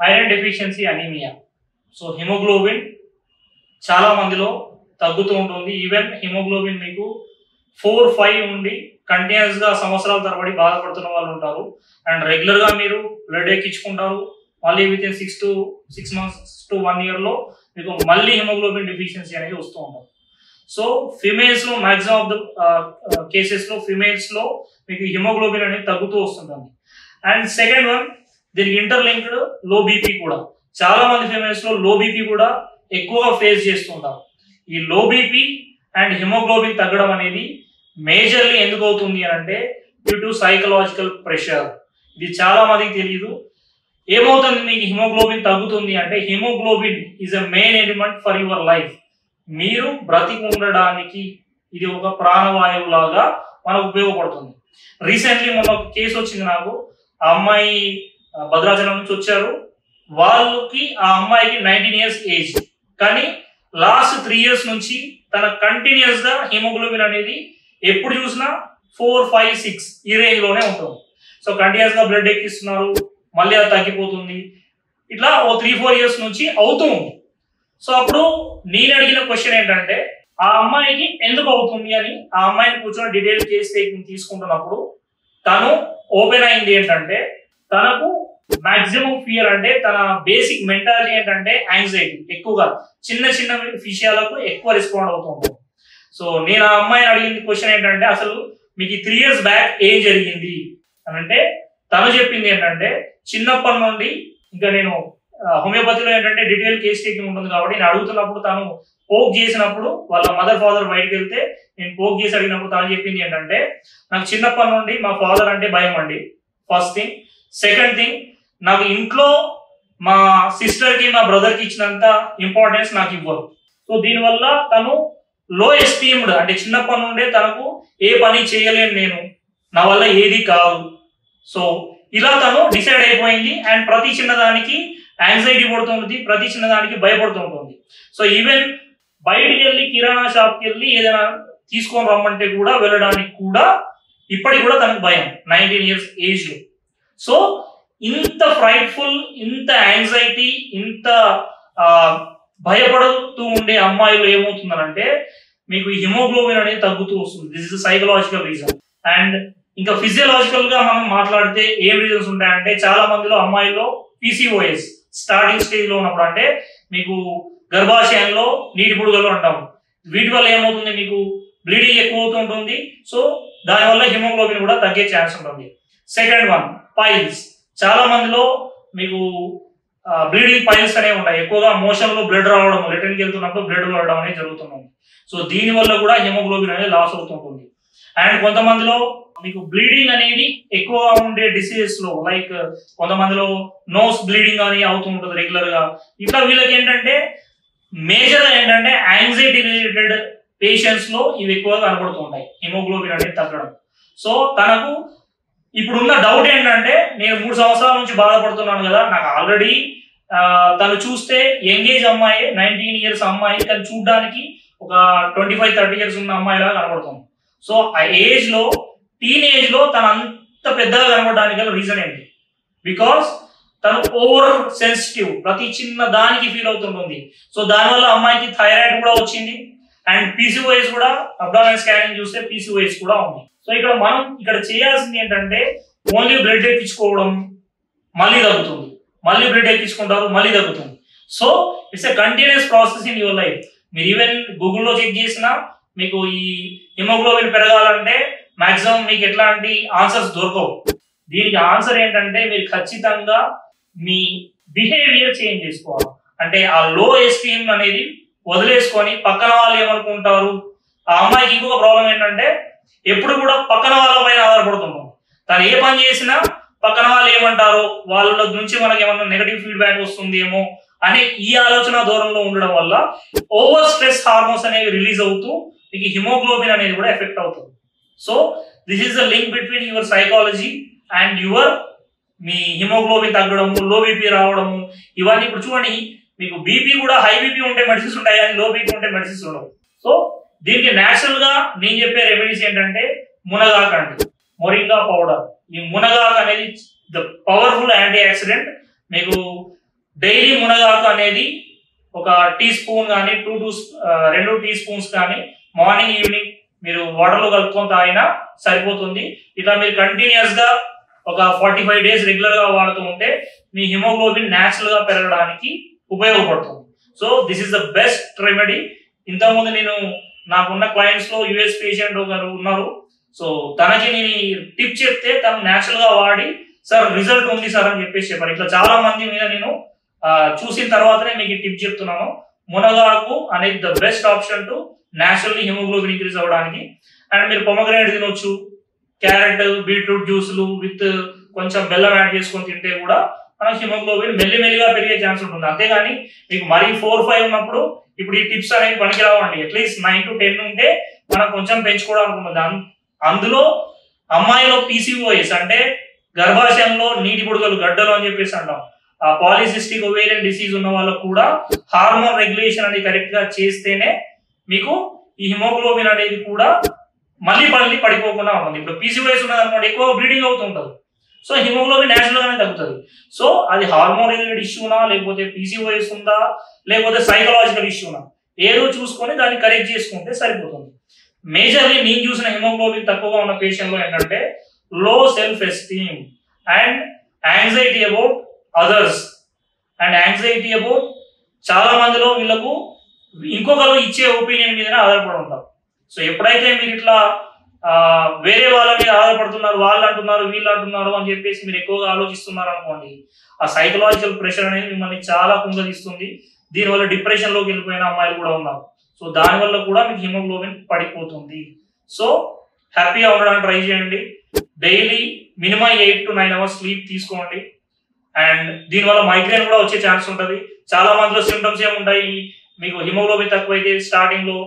Iron deficiency anaemia. So haemoglobin చాలా మందిలో తగ్గుతూ ఉంటుంది. ఈవెన్ హిమోగ్లోబిన్ మీకు 4-5 ఉండి కంటిన్యూస్ గా సంవత్సరాల తరబడి బాధపడుతున్న వాళ్ళు ఉంటారు. అండ్ రెగ్యులర్ గా మీరు బ్లడ్ ఎక్కించుకుంటారు, మళ్ళీ with in 6 months to 1 year లో మీకు మళ్ళీ హిమోగ్లోబిన్ డెఫిషియన్సీ అనేది వస్తూ ఉంటుంది. సో ఫిమేల్స్ లో మాక్సిమం ఆఫ్ ద కేసెస్ లో ఫిమేల్స్ లో మీకు హిమోగ్లోబిన్ అనేది తగ్గుతూ వస్తుంటుంది. అండ్ సెకండ్ వన్, దీనికి ఇంటర్లింక్డ్ లో బీపీ కూడా. చాలా మంది ఫిమేల్స్ లో లో బీపీ కూడా ఎక్కువగా ఫేస్ చేస్తుంటారు. ఈ లో బీపీ అండ్ హిమోగ్లోబిన్ తగ్గడం అనేది మేజర్లీ ఎందుకు అవుతుంది అని అంటే డ్యూ టు సైకలాజికల్ ప్రెషర్. ఇది చాలా మందికి తెలియదు. ఏమవుతుంది మీకు హిమోగ్లోబిన్ తగ్గుతుంది అంటే, haemoglobin is a main element for your life. మీరు బ్రతికి ఉండడానికి ఇది ఒక ప్రాణవాయువు లాగా మనకు ఉపయోగపడుతుంది. రీసెంట్లీ మొన్న ఒక కేసు వచ్చింది నాకు. ఆ అమ్మాయి భద్రాచలం నుంచి వచ్చారు. వాళ్ళకి ఆ అమ్మాయికి 19 years ఏజ్, కానీ లాస్ట్ 3 years నుంచి తన కంటిన్యూస్ గా హిమోగ్లోబిన్ అనేది ఎప్పుడు చూసినా 4, 5, 6 ఈ రేంజ్ లోనే ఉంటుంది. సో కంటిన్యూస్ గా బ్లడ్ ఎక్కిస్తున్నారు, మళ్ళీ అది తగ్గిపోతుంది. ఇట్లా ఓ 3-4 years నుంచి అవుతూ ఉంది. సో అప్పుడు నేను అడిగిన క్వశ్చన్ ఏంటంటే, ఆ అమ్మాయికి ఎందుకు అవుతుంది అని ఆ అమ్మాయిని కూర్చొని డీటెయిల్ కేస్ తీసుకుంటున్నప్పుడు తను ఓపెన్ అయింది ఏంటంటే, తనకు మాక్సిమం ఫియర్ అంటే తన బేసిక్ మెంటాలిటీ ఏంటంటే యాంగ్జైటీ. ఎక్కువగా చిన్న చిన్న విషయాలకు ఎక్కువ రెస్పాండ్ అవుతూ ఉంటుంది. సో నేను ఆ అమ్మాయిని అడిగిన క్వశ్చన్ ఏంటంటే, అసలు మీకు 3 years బ్యాక్ ఏం జరిగింది అని అంటే, తను చెప్పింది ఏంటంటే, చిన్నప్పటి నుండి ఇంకా నేను హోమియోపతిలో ఏంటంటే డీటెయిల్ కేస్ టేకింగ్ ఉంటుంది కాబట్టి నేను అడుగుతున్నప్పుడు తను పోక్ చేసినప్పుడు వాళ్ళ మదర్ ఫాదర్ బయటకు వెళ్తే నేను పోక్ చేసి అడిగినప్పుడు తను చెప్పింది ఏంటంటే, నాకు చిన్నప్పటి నుండి మా ఫాదర్ అంటే భయం అండి, ఫస్ట్ థింగ్. సెకండ్ థింగ్, నాకు ఇంట్లో మా సిస్టర్ కి మా బ్రదర్ కి ఇచ్చినంత ఇంపార్టెన్స్ నాకు ఇవ్వరు. సో దీనివల్ల తను లో ఎస్టీమ్డ్, అంటే చిన్నప్పటి నుండే తనకు ఏ పని చేయలేను నేను, నా వల్ల ఏది కాదు. సో ఇలా తను డిసైడ్ అయిపోయింది. అండ్ ప్రతి చిన్నదానికి యాంగ్జైటీ పడుతుంది, ప్రతి చిన్నదానికి భయపడుతుంటుంది. సో ఈవెన్ బయటికి వెళ్ళి కిరాణా షాప్కి వెళ్ళి ఏదైనా తీసుకొని రమ్మంటే కూడా వెళ్ళడానికి కూడా ఇప్పటికి కూడా తనకు భయం 19 years ఏజ్ లో. సో ఇంత ఫ్రైట్ఫుల్, ఇంత యాంగ్జైటీ, ఇంత భయపడుతూ ఉండే అమ్మాయిలు ఏమవుతుందనంటే మీకు ఈ హిమోగ్లోబిన్ అనేది తగ్గుతూ వస్తుంది. This is psychological reason. And ఇంకా ఫిజియలాజికల్ గా మనం మాట్లాడితే ఏం రీజన్స్ ఉంటాయంటే, చాలా మందిలో అమ్మాయిల్లో PCOS స్టార్టింగ్ స్టేజ్ లో ఉన్నప్పుడు, అంటే మీకు గర్భాశయంలో నీటి బుడగలు అంటాము, వీటి వల్ల ఏమవుతుంది మీకు బ్లీడింగ్ ఎక్కువ అవుతుంటుంది. సో దానివల్ల హిమోగ్లోబిన్ కూడా తగ్గే ఛాన్స్ ఉంటుంది. Second one, piles. చాలా మందిలో మీకు బ్లీడింగ్ పైల్స్ అనేవి ఉంటాయి. ఎక్కువగా మోషన్ లో బ్లడ్ రావడం, రిటర్న్కి వెళ్తున్నప్పుడు బ్లడ్ పడడం అనేది జరుగుతుంది. సో దీని వల్ల కూడా హిమోగ్లోబిన్ అనేది లాస్ అవుతుంటుంది. అండ్ కొంతమందిలో మీకు బ్లీడింగ్ అనేది ఎక్కువగా ఉండే డిసీజెస్ లో, లైక్ కొంతమందిలో నోస్ బ్లీడింగ్ అని అవుతూ ఉంటుంది రెగ్యులర్ గా. ఇట్లా వీళ్ళకి ఏంటంటే మేజర్ ఏంటంటే యాంగ్జైటీ రిలేటెడ్ పేషెంట్స్ లో ఇవి ఎక్కువగా కనబడుతూ ఉంటాయి, హిమోగ్లోబిన్ అనేది తగ్గడం. సో తనకు ఇప్పుడున్న డౌట్ ఏంటంటే, నేను 3 సంవత్సరాల నుంచి బాధపడుతున్నాను కదా, నాకు ఆల్రెడీ తను చూస్తే యంగేజ్ అమ్మాయి, 19 years అమ్మాయి, కానీ చూడడానికి ఒక 25-30 years ఉన్న అమ్మాయి లాగా కనబడుతుంది. సో ఆ ఏజ్ లో, టీనేజ్ లో తను అంత పెద్దగా కనబడడానికి గల రీజన్ ఏంటి? బికాస్ తను ఓవర్ సెన్సిటివ్, ప్రతి చిన్న దానికి ఫీల్ అవుతుంటుంది. సో దానివల్ల అమ్మాయికి థైరాయిడ్ కూడా వచ్చింది. అండ్ PCOS కూడా, అబ్డామినల్ స్కానింగ్ చూస్తే PCOS కూడా ఉంది. సో మనం ఇక్కడ చేయాల్సింది ఏంటంటే, ఓన్లీ బ్లడ్ ఎక్కించుకోవడం, మళ్ళీ తగ్గుతుంది, మళ్ళీ బ్లడ్ ఎక్కించుకుంటారు, మళ్ళీ తగ్గుతుంది. So it's a continuous process in your life. మీరు ఈవెన్ గూగుల్లో చెక్ చేసినా మీకు ఈ హిమోగ్లోబిన్ పెరగాలంటే మాక్సిమం మీకు ఎట్లాంటి ఆన్సర్స్ దొరకవు. దీనికి ఆన్సర్ ఏంటంటే, మీరు ఖచ్చితంగా మీ బిహేవియర్ చేంజ్ చేసుకోవాలి. అంటే ఆ లో ఎస్టీమ్ అనేది వదిలేసుకొని పక్కన వాళ్ళు ఏమనుకుంటారు. ఆ అమ్మాయికి ఇంకొక ప్రాబ్లం ఏంటంటే, ఎప్పుడు కూడా పక్కన వాళ్ళ పైన ఆధారపడుతున్నాం. తను ఏ పని చేసినా పక్కన వాళ్ళు ఏమంటారో, వాళ్ళ నుంచి మనకి ఏమన్నా నెగటివ్ ఫీడ్బ్యాక్ వస్తుందేమో అనే ఈ ఆలోచన దూరంలో ఉండడం వల్ల ఓవర్ స్ట్రెస్ హార్మోన్స్ అనేవి రిలీజ్ అవుతూ మీకు హిమోగ్లోబిన్ అనేది కూడా ఎఫెక్ట్ అవుతుంది. So this is the link between your psychology and your మీ హిమోగ్లోబిన్ తగ్గడము, లో బీపీ రావడము, ఇవన్నీ. ఇప్పుడు చూడండి, మీకు బీపీ కూడా, హై బీపీ ఉంటే మెడిసిన్స్ ఉంటాయి కానీ లో బీపీ ఉంటే మెడిసిన్స్ ఉండవు. సో దీనికి నేచురల్ గా నేను చెప్పే రెమెడీస్ ఏంటంటే, మునగాకు అండి, మొరింగా పౌడర్. ఈ మునగాకు అనేది ద పవర్ఫుల్ యాంటీ ఆక్సిడెంట్. మీకు డైలీ మునగాకు అనేది ఒక టీ స్పూన్ కానీ 2 టీ స్పూన్స్ కానీ మార్నింగ్ ఈవినింగ్ మీరు వాటర్లో కలుపుకొని తాగినా సరిపోతుంది. ఇట్లా మీరు కంటిన్యూస్ గా ఒక 45 డేస్ రెగ్యులర్ గా వాడుతూ ఉంటే మీ హిమోగ్లోబిన్ న్యాచురల్ గా పెరగడానికి ఉపయోగపడుతుంది. So this is the best remedy. ఇంతకుముందు నేను నాకున్న క్లయింట్స్ లో యుఎస్ పేషెంట్ ఒకరు ఉన్నారు. సో తనకి నేను ఈ టిప్ చెప్తే తను న్యాచురల్ గా వాడి సార్ రిజల్ట్ ఉంది సార్ అని చెప్పేసి చెప్పారు. ఇట్లా చాలా మంది మీద నేను చూసిన తర్వాతనే మీకు ఈ టిప్ చెప్తున్నాను. మునగాకు అనేది the best option to naturally haemoglobin increase అవ్వడానికి. అండ్ మీరు పొమగ్రానేట్ తినొచ్చు, క్యారెట్ బీట్రూట్ జ్యూసులు విత్ కొంచెం బెల్లం యాడ్ చేసుకొని తింటే కూడా మనకు హిమోగ్లోబిన్ మెల్లిమెల్లిగా పెరిగే ఛాన్స్ ఉంటుంది. అంతేగాని మీకు మరీ 4-5 ఉన్నప్పుడు ఇప్పుడు ఈ టిప్స్ అనేవి పనికిరావండి. అట్లీస్ట్ 9 to 10 ఉంటే మనం కొంచెం పెంచుకోవడానికి ఉంటుంది. అందులో అమ్మాయిలో PCOS అంటే గర్భాశయంలో నీటి బుడగలు గడ్డలు అని చెప్పేసి అంటాం. ఆ పాలిసిస్టిక్ ఓవేరియన్ డిసీజ్ ఉన్న వాళ్ళకు కూడా హార్మోన్ రెగ్యులేషన్ అనేది కరెక్ట్ గా చేస్తేనే మీకు ఈ హిమోగ్లోబిన్ అనేది కూడా మళ్ళీ పడిపోకుండా ఉంటుంది. ఇప్పుడు PCOS ఉన్నది అనుకోండి, ఎక్కువ బ్లీడింగ్ అవుతుంటది. సో హిమోగ్లోబిన్ నేచురల్ గానే తగ్గుతుంది. సో అది హార్మోన్ రిలేటెడ్ ఇష్యూనా, లేకపోతే PCOS ఉందా, లేకపోతే సైకలాజికల్ ఇష్యూనా, ఏదో చూసుకొని దాన్ని కరెక్ట్ చేసుకుంటే సరిపోతుంది. మేజర్లీ నేను చూసిన హిమోగ్లోబిన్ తక్కువగా ఉన్న పేషెంట్ లో ఏంటంటే లో self esteem and anxiety about others and anxiety about చాలా మందిలో వీళ్ళకు ఇంకొకరు ఇచ్చే ఒపీనియన్ మీదనే ఆధారపడి ఉంటారు. సో ఎప్పుడైతే మీరు ఇట్లా వేరే వాళ్ళ మీద ఆధారపడుతున్నారు, వాళ్ళు అంటున్నారు వీళ్ళు అంటున్నారు అని చెప్పేసి మీరు ఎక్కువగా ఆలోచిస్తున్నారు అనుకోండి, ఆ సైకలాజికల్ ప్రెషర్ అనేది మిమ్మల్ని చాలా కుంగదీస్తుంది. దీనివల్ల డిప్రెషన్ లోకి వెళ్ళిపోయిన అమ్మాయిలు కూడా ఉన్నారు. సో దానివల్ల కూడా మీకు హిమోగ్లోబిన్ పడిపోతుంది. సో హ్యాపీగా ఉండడానికి ట్రై చేయండి. Daily minimum 8 to 9 hours sleep తీసుకోండి. అండ్ దీనివల్ల మైగ్రేన్ కూడా వచ్చే ఛాన్స్ ఉంటుంది. చాలా మందిలో సిమ్టమ్స్ ఏముంటాయి, మీకు హిమోగ్లోబిన్ తక్కువైతే స్టార్టింగ్ లో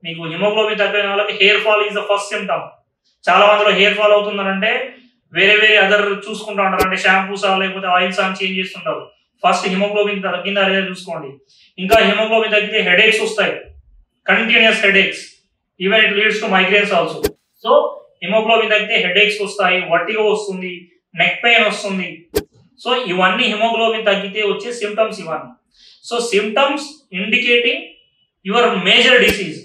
మీకు హిమోగ్లోబిన్ తక్కువైన వాళ్ళకి hair fall is the first symptom. చాలా మందిలో హెయిర్ ఫాల్ అవుతుందనంటే వేరే అదర్ చూసుకుంటా ఉంటారు, అంటే షాంపూసా లేకపోతే ఆయిల్స్ అని చేంజ్ చేస్తుంటారు. ఫస్ట్ హిమోగ్లోబిన్ తగ్గిందా లేదా చూసుకోండి. ఇంకా హిమోగ్లోబిన్ తగ్గితే హెడేక్స్ వస్తాయి, continuous headaches, even it leads to migrants also. So haemoglobin తగ్గితే హెడేక్స్ వస్తాయి, వర్టిగో వస్తుంది, నెక్ పెయిన్ వస్తుంది. సో ఇవన్నీ హిమోగ్లోబిన్ తగ్గితే వచ్చే సిమ్టమ్స్ ఇవన్నీ. So symptoms indicating your major disease.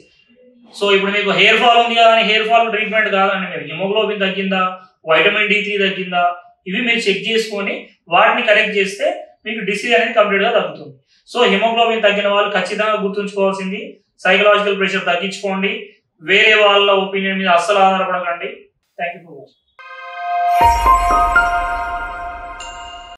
So ఇప్పుడు మీకు హెయిర్ ఫాల్ ఉంది కదా అని హెయిర్ ఫాల్ ట్రీట్మెంట్ కాదండి, మీరు హిమోగ్లోబిన్ తగ్గిందా, వైటమిన్ D3 తగ్గిందా, ఇవి మీరు చెక్ చేసుకొని వాటిని కరెక్ట్ చేస్తే మీకు డిసీజ్ అనేది కంప్లీట్ గా తగ్గుతుంది. సో హిమోగ్లోబిన్ తగ్గిన వాళ్ళు ఖచ్చితంగా గుర్తుంచుకోవాల్సింది, సైకలాజికల్ ప్రెషర్ తగ్గించుకోండి, వేరే వాళ్ళ ఒపీనియన్ మీద అస్సలు ఆధారపడకండి. Thank you for watching.